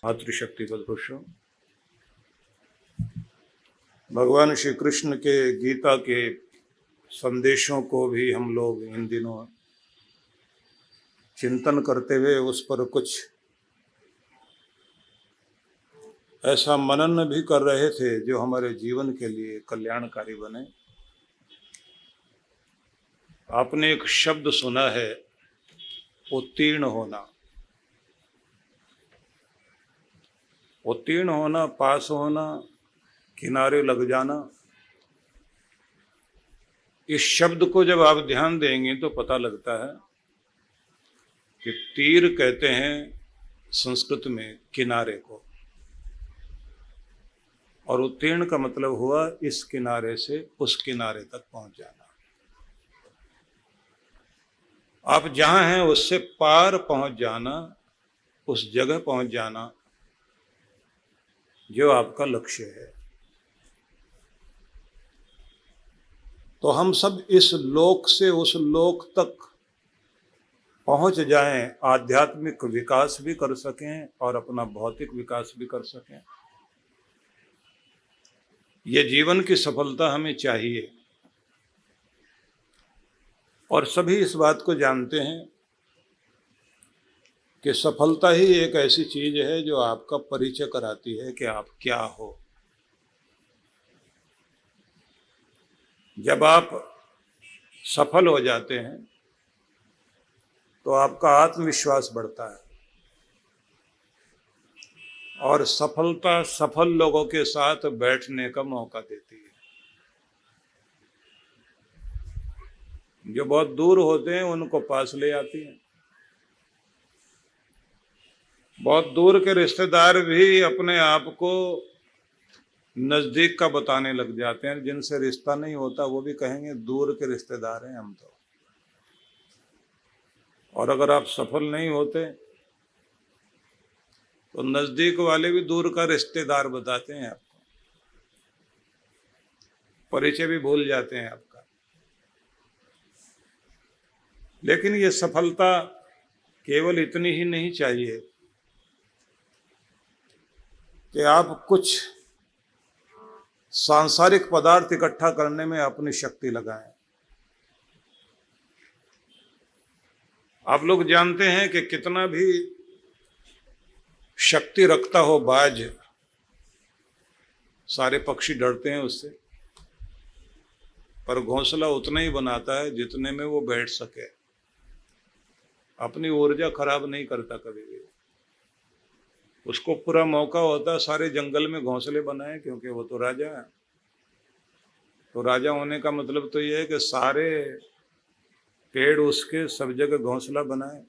मातृशक्ति पुरुषों, भगवान श्री कृष्ण के गीता के संदेशों को भी हम लोग इन दिनों चिंतन करते हुए उस पर कुछ ऐसा मनन भी कर रहे थे जो हमारे जीवन के लिए कल्याणकारी बने। आपने एक शब्द सुना है, उत्तीर्ण होना। उत्तीर्ण होना, पास होना, किनारे लग जाना। इस शब्द को जब आप ध्यान देंगे तो पता लगता है कि तीर कहते हैं संस्कृत में किनारे को, और उत्तीर्ण का मतलब हुआ इस किनारे से उस किनारे तक पहुंच जाना। आप जहां हैं उससे पार पहुंच जाना, उस जगह पहुंच जाना जो आपका लक्ष्य है। तो हम सब इस लोक से उस लोक तक पहुंच जाएं, आध्यात्मिक विकास भी कर सकें और अपना भौतिक विकास भी कर सकें। ये जीवन की सफलता हमें चाहिए, और सभी इस बात को जानते हैं कि सफलता ही एक ऐसी चीज है जो आपका परिचय कराती है कि आप क्या हो। जब आप सफल हो जाते हैं तो आपका आत्मविश्वास बढ़ता है, और सफलता सफल लोगों के साथ बैठने का मौका देती है। जो बहुत दूर होते हैं उनको पास ले आती है। बहुत दूर के रिश्तेदार भी अपने आप को नजदीक का बताने लग जाते हैं। जिनसे रिश्ता नहीं होता वो भी कहेंगे दूर के रिश्तेदार हैं हम तो। और अगर आप सफल नहीं होते तो नजदीक वाले भी दूर का रिश्तेदार बताते हैं आपको, परिचय भी भूल जाते हैं आपका। लेकिन ये सफलता केवल इतनी ही नहीं चाहिए कि आप कुछ सांसारिक पदार्थ इकट्ठा करने में अपनी शक्ति लगाएं। आप लोग जानते हैं कि कितना भी शक्ति रखता हो बाज, सारे पक्षी डरते हैं उससे, पर घोंसला उतना ही बनाता है जितने में वो बैठ सके। अपनी ऊर्जा खराब नहीं करता कभी भी। उसको पूरा मौका होता है सारे जंगल में घोंसले बनाए, क्योंकि वो तो राजा है। तो राजा होने का मतलब तो ये है कि सारे पेड़ उसके, सब जगह घोंसला बनाए।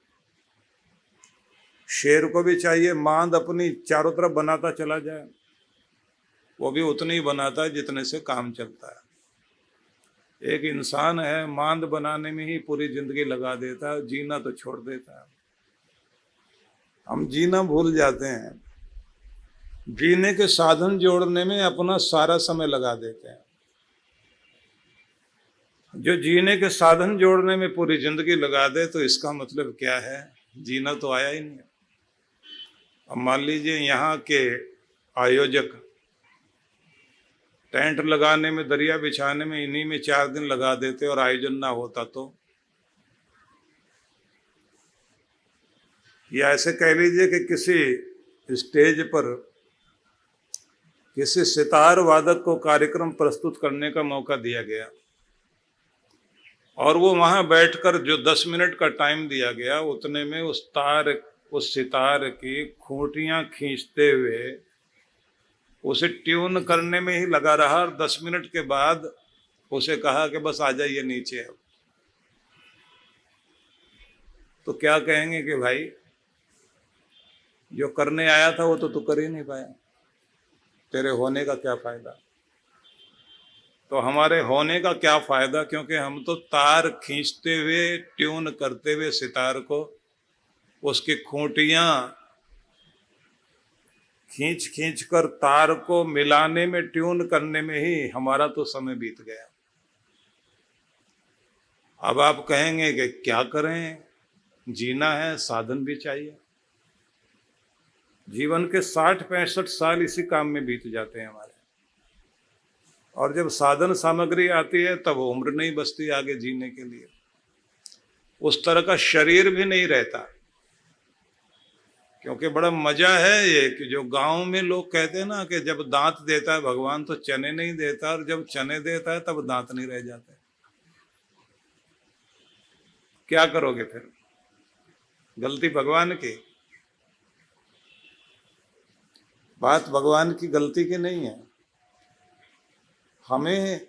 शेर को भी चाहिए मांद अपनी चारों तरफ बनाता चला जाए, वो भी उतनी ही बनाता है जितने से काम चलता है। एक इंसान है, मांद बनाने में ही पूरी जिंदगी लगा देता है, जीना तो छोड़ देता है। हम जीना भूल जाते हैं, जीने के साधन जोड़ने में अपना सारा समय लगा देते हैं। जो जीने के साधन जोड़ने में पूरी जिंदगी लगा दे तो इसका मतलब क्या है? जीना तो आया ही नहीं। अब मान लीजिए यहाँ के आयोजक टेंट लगाने में, दरिया बिछाने में, इन्हीं में 4 दिन लगा देते और आयोजन ना होता तो, या ऐसे कह लीजिए कि किसी स्टेज पर किसी सितार वादक को कार्यक्रम प्रस्तुत करने का मौका दिया गया, और वो वहां बैठकर जो 10 मिनट का टाइम दिया गया उतने में उस सितार की खूंटियां खींचते हुए उसे ट्यून करने में ही लगा रहा, और 10 मिनट के बाद उसे कहा कि बस आ जाइए नीचे। अब तो क्या कहेंगे कि भाई जो करने आया था वो तो तू कर ही नहीं पाया, तेरे होने का क्या फायदा? तो हमारे होने का क्या फायदा, क्योंकि हम तो तार खींचते हुए, ट्यून करते हुए सितार को, उसकी खूंटियां खींच खींच कर तार को मिलाने में, ट्यून करने में ही हमारा तो समय बीत गया। अब आप कहेंगे कि क्या करें, जीना है, साधन भी चाहिए। जीवन के 60-65 साल इसी काम में बीत जाते हैं हमारे। और जब साधन सामग्री आती है तब उम्र नहीं बचती आगे जीने के लिए, उस तरह का शरीर भी नहीं रहता। क्योंकि बड़ा मजा है ये कि जो गांव में लोग कहते हैं ना कि जब दांत देता है भगवान तो चने नहीं देता, और जब चने देता है तब दांत नहीं रह जाते। क्या करोगे फिर? गलती भगवान की, बात भगवान की गलती की नहीं है। हमें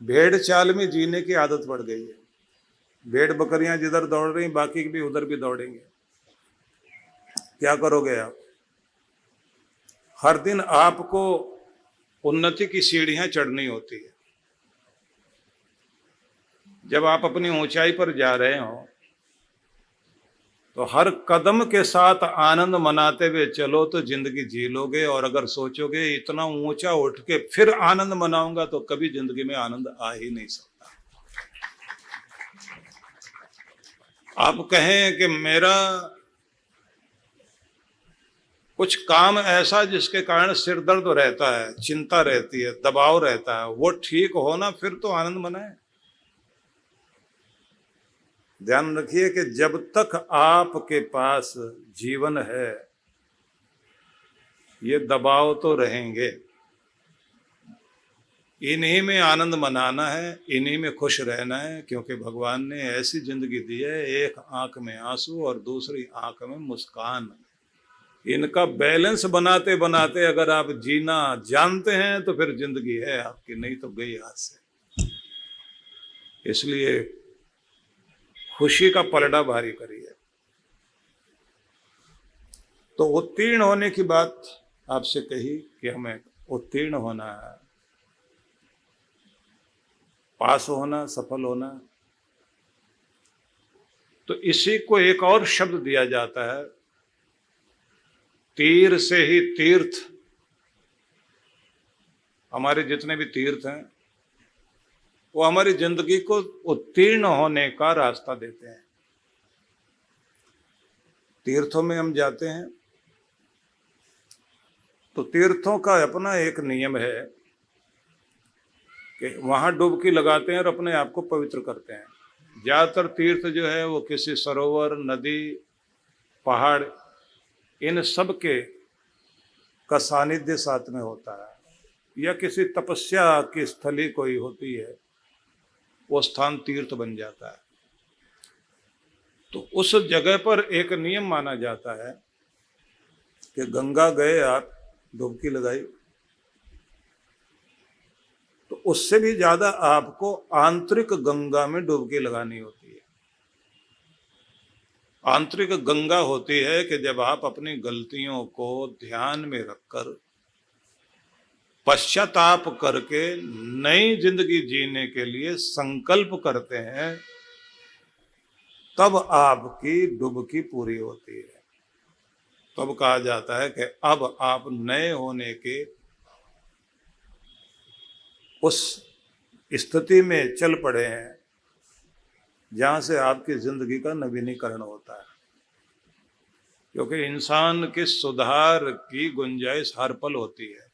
भेड़ चाल में जीने की आदत पड़ गई है। भेड़ बकरियां जिधर दौड़ रही बाकी भी उधर भी दौड़ेंगे। क्या करोगे आप? हर दिन आपको उन्नति की सीढ़ियां चढ़नी होती है। जब आप अपनी ऊंचाई पर जा रहे हो तो हर कदम के साथ आनंद मनाते हुए चलो तो जिंदगी जी लोगे। और अगर सोचोगे इतना ऊंचा उठ के फिर आनंद मनाऊंगा तो कभी जिंदगी में आनंद आ ही नहीं सकता। आप कहें कि मेरा कुछ काम ऐसा जिसके कारण सिर दर्द रहता है, चिंता रहती है, दबाव रहता है, वो ठीक हो ना, फिर तो आनंद मनाए। ध्यान रखिए कि जब तक आपके पास जीवन है ये दबाव तो रहेंगे। इन्हीं में आनंद मनाना है, इन्हीं में खुश रहना है, क्योंकि भगवान ने ऐसी जिंदगी दी है, एक आंख में आंसू और दूसरी आंख में मुस्कान। इनका बैलेंस बनाते बनाते अगर आप जीना जानते हैं तो फिर जिंदगी है आपकी, नहीं तो गई हाथ से। इसलिए खुशी का पलड़ा भारी करिए। तो उत्तीर्ण होने की बात आपसे कही कि हमें उत्तीर्ण होना है, पास होना, सफल होना। तो इसी को एक और शब्द दिया जाता है, तीर से ही तीर्थ। हमारे जितने भी तीर्थ हैं वो हमारी जिंदगी को उत्तीर्ण होने का रास्ता देते हैं। तीर्थों में हम जाते हैं तो तीर्थों का अपना एक नियम है कि वहां डुबकी लगाते हैं और अपने आप को पवित्र करते हैं। ज्यादातर तीर्थ जो है वो किसी सरोवर, नदी, पहाड़, इन सब के का सानिध्य साथ में होता है, या किसी तपस्या की स्थली कोई होती है, वो स्थान तीर्थ बन जाता है। तो उस जगह पर एक नियम माना जाता है कि गंगा गए आप, डुबकी लगाई, तो उससे भी ज्यादा आपको आंतरिक गंगा में डुबकी लगानी होती है। आंतरिक गंगा होती है कि जब आप अपनी गलतियों को ध्यान में रखकर पश्चाताप करके नई जिंदगी जीने के लिए संकल्प करते हैं, तब आपकी डुबकी पूरी होती है। तब कहा जाता है कि अब आप नए होने के उस स्थिति में चल पड़े हैं जहां से आपकी जिंदगी का नवीनीकरण होता है। क्योंकि इंसान के सुधार की गुंजाइश हर पल होती है।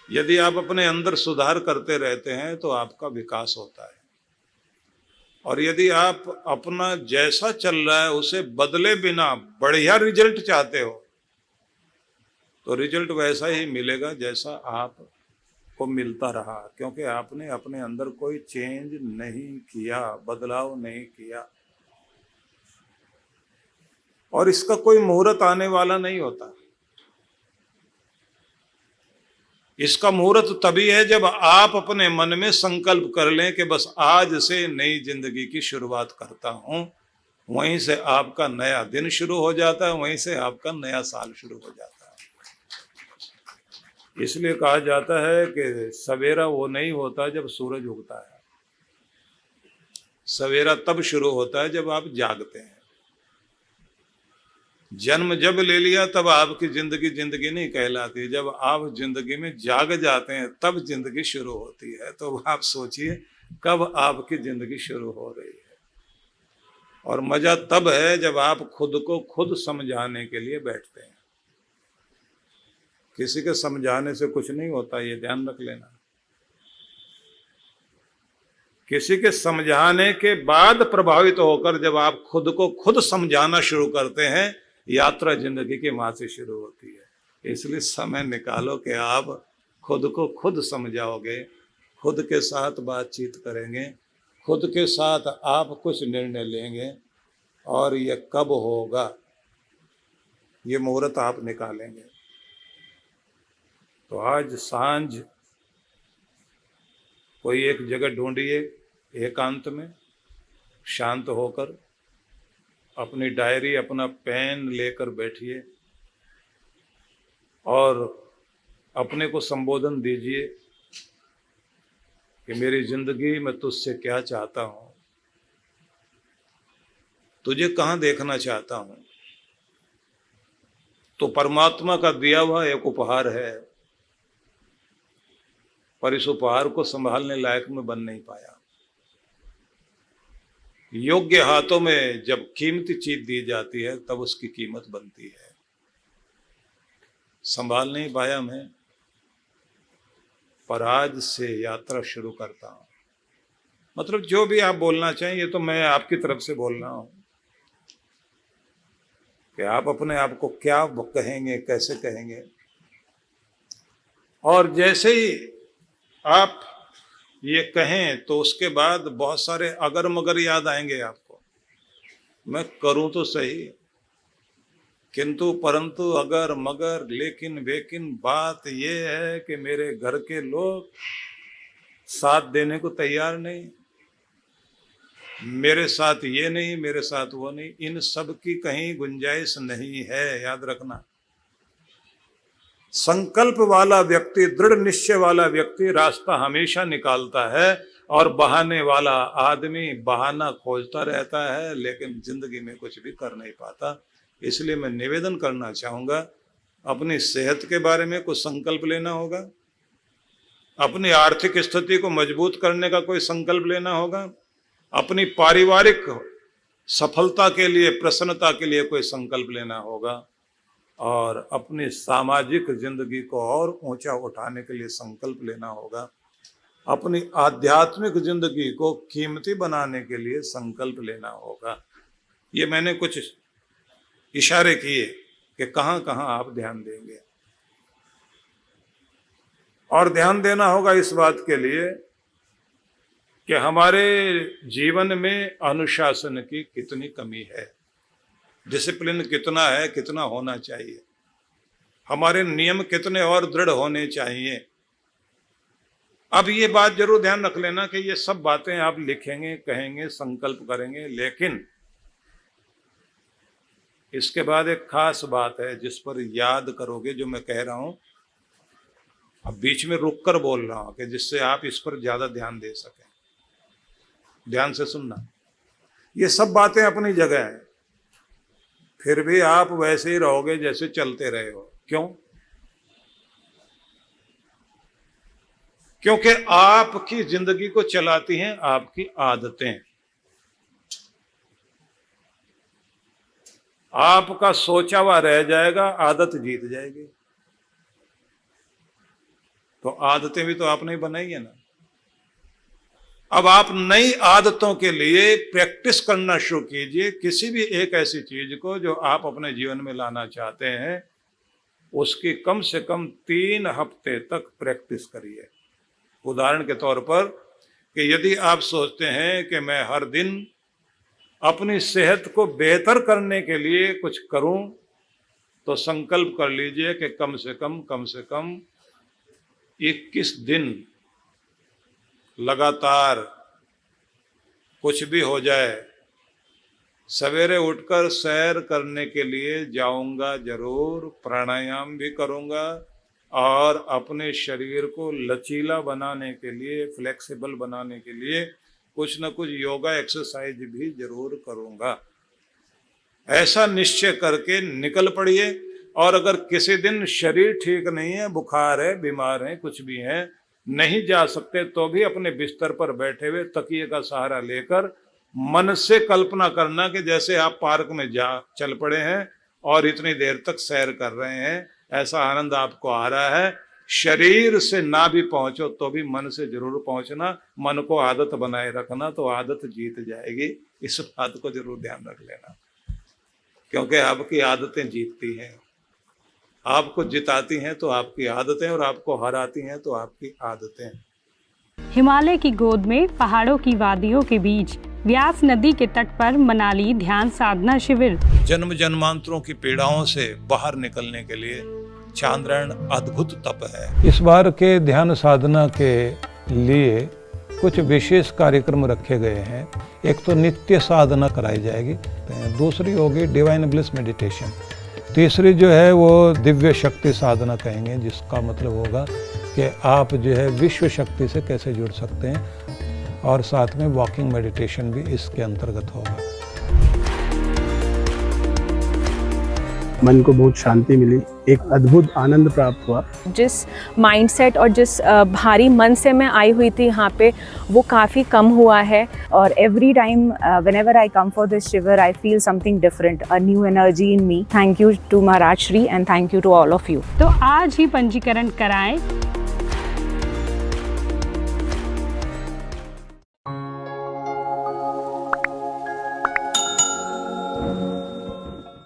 यदि आप अपने अंदर सुधार करते रहते हैं तो आपका विकास होता है, और यदि आप अपना जैसा चल रहा है उसे बदले बिना बढ़िया रिजल्ट चाहते हो तो रिजल्ट वैसा ही मिलेगा जैसा आपको मिलता रहा, क्योंकि आपने अपने अंदर कोई चेंज नहीं किया, बदलाव नहीं किया। और इसका कोई मुहूर्त आने वाला नहीं होता। इसका मुहूर्त तभी है जब आप अपने मन में संकल्प कर लें कि बस आज से नई जिंदगी की शुरुआत करता हूं। वहीं से आपका नया दिन शुरू हो जाता है, वहीं से आपका नया साल शुरू हो जाता है। इसलिए कहा जाता है कि सवेरा वो नहीं होता जब सूरज उगता है, सवेरा तब शुरू होता है जब आप जागते हैं। जन्म जब ले लिया तब आपकी जिंदगी जिंदगी नहीं कहलाती, जब आप जिंदगी में जाग जाते हैं तब जिंदगी शुरू होती है। तो आप सोचिए कब आपकी जिंदगी शुरू हो रही है। और मजा तब है जब आप खुद को खुद समझाने के लिए बैठते हैं। किसी के समझाने से कुछ नहीं होता, ये ध्यान रख लेना। किसी के समझाने के बाद प्रभावित होकर जब आप खुद को खुद समझाना शुरू करते हैं, यात्रा जिंदगी के वहां से शुरू होती है। इसलिए समय निकालो कि आप खुद को खुद समझाओगे, खुद के साथ बातचीत करेंगे, खुद के साथ आप कुछ निर्णय लेंगे, और ये कब होगा ये मुहूर्त आप निकालेंगे। तो आज सांझ कोई एक जगह ढूंढिए, एकांत में शांत होकर अपनी डायरी अपना पेन लेकर बैठिए और अपने को संबोधन दीजिए कि मेरी जिंदगी में तुझसे क्या चाहता हूं, तुझे कहां देखना चाहता हूं। तो परमात्मा का दिया हुआ एक उपहार है, पर इस उपहार को संभालने लायक में बन नहीं पाया। योग्य हाथों में जब कीमती चीज दी जाती है तब उसकी कीमत बनती है। संभाल नहीं पाया मैं, पर आज से यात्रा शुरू करता हूं। मतलब जो भी आप बोलना चाहें, ये तो मैं आपकी तरफ से बोल रहा हूं कि आप अपने आप को क्या कहेंगे, कैसे कहेंगे। और जैसे ही आप ये कहें तो उसके बाद बहुत सारे अगर मगर याद आएंगे आपको। मैं करूं तो सही, किंतु परंतु अगर मगर लेकिन वेकिन, बात ये है कि मेरे घर के लोग साथ देने को तैयार नहीं, मेरे साथ ये नहीं, मेरे साथ वो नहीं, इन सब की कहीं गुंजाइश नहीं है। याद रखना, संकल्प वाला व्यक्ति, दृढ़ निश्चय वाला व्यक्ति रास्ता हमेशा निकालता है, और बहाने वाला आदमी बहाना खोजता रहता है, लेकिन जिंदगी में कुछ भी कर नहीं पाता। इसलिए मैं निवेदन करना चाहूंगा, अपनी सेहत के बारे में कुछ संकल्प लेना होगा, अपनी आर्थिक स्थिति को मजबूत करने का कोई संकल्प लेना होगा, अपनी पारिवारिक सफलता के लिए, प्रसन्नता के लिए कोई संकल्प लेना होगा, और अपनी सामाजिक जिंदगी को और ऊंचा उठाने के लिए संकल्प लेना होगा, अपनी आध्यात्मिक जिंदगी को कीमती बनाने के लिए संकल्प लेना होगा। ये मैंने कुछ इशारे किए कि कहां कहां आप ध्यान देंगे। और ध्यान देना होगा इस बात के लिए कि हमारे जीवन में अनुशासन की कितनी कमी है, डिसिप्लिन कितना है, कितना होना चाहिए, हमारे नियम कितने और दृढ़ होने चाहिए। अब ये बात जरूर ध्यान रख लेना कि ये सब बातें आप लिखेंगे, कहेंगे, संकल्प करेंगे, लेकिन इसके बाद एक खास बात है जिस पर याद करोगे, जो मैं कह रहा हूं। अब बीच में रुक कर बोल रहा हूं कि जिससे आप इस पर ज्यादा ध्यान दे सकें। ध्यान से सुनना, ये सब बातें अपनी जगह हैं, फिर भी आप वैसे ही रहोगे जैसे चलते रहे हो। क्यों? क्योंकि आपकी जिंदगी को चलाती हैं आपकी आदतें। आपका सोचा हुआ रह जाएगा, आदत जीत जाएगी। तो आदतें भी तो आपने ही बनाई है ना। अब आप नई आदतों के लिए प्रैक्टिस करना शुरू कीजिए। किसी भी एक ऐसी चीज को जो आप अपने जीवन में लाना चाहते हैं, उसकी कम से कम 3 हफ्ते तक प्रैक्टिस करिए। उदाहरण के तौर पर कि यदि आप सोचते हैं कि मैं हर दिन अपनी सेहत को बेहतर करने के लिए कुछ करूं, तो संकल्प कर लीजिए कि कम से कम 21 दिन लगातार, कुछ भी हो जाए, सवेरे उठकर सैर करने के लिए जाऊंगा जरूर, प्राणायाम भी करूंगा, और अपने शरीर को लचीला बनाने के लिए, फ्लेक्सिबल बनाने के लिए कुछ न कुछ योगा एक्सरसाइज भी जरूर करूंगा। ऐसा निश्चय करके निकल पड़िए। और अगर किसी दिन शरीर ठीक नहीं है, बुखार है, बीमार है, कुछ भी है, नहीं जा सकते, तो भी अपने बिस्तर पर बैठे हुए तकिए का सहारा लेकर मन से कल्पना करना कि जैसे आप पार्क में चल पड़े हैं और इतनी देर तक सैर कर रहे हैं, ऐसा आनंद आपको आ रहा है। शरीर से ना भी पहुंचो तो भी मन से जरूर पहुंचना, मन को आदत बनाए रखना, तो आदत जीत जाएगी। इस बात को जरूर ध्यान रख लेना, क्योंकि आपकी आदतें जीतती हैं, आपको जिताती हैं तो आपकी आदतें, और आपको हराती हैं तो आपकी आदतें। हिमालय की गोद में पहाड़ों की वादियों के बीच व्यास नदी के तट पर मनाली ध्यान साधना शिविर। जन्म जन्मांतरों की पीड़ाओं से बाहर निकलने के लिए चांद्रायण अद्भुत तप है। इस बार के ध्यान साधना के लिए कुछ विशेष कार्यक्रम रखे गए हैं। एक तो नित्य साधना कराई जाएगी, दूसरी होगी डिवाइन ब्लिस मेडिटेशन, तीसरी जो है वो दिव्य शक्ति साधना कहेंगे, जिसका मतलब होगा कि आप जो है विश्व शक्ति से कैसे जुड़ सकते हैं, और साथ में वॉकिंग मेडिटेशन भी इसके अंतर्गत होगा। मन को बहुत शांति मिली, एक अद्भुत आनंद प्राप्त हुआ। जिस माइंडसेट और जिस भारी मन से मैं आई हुई थी यहाँ पे, वो काफ़ी कम हुआ है। और every time whenever I come for this शिविर I feel something different, a new energy in me. Thank you to Maharaj Shri and thank you to all of you. तो आज ही पंजीकरण कराएं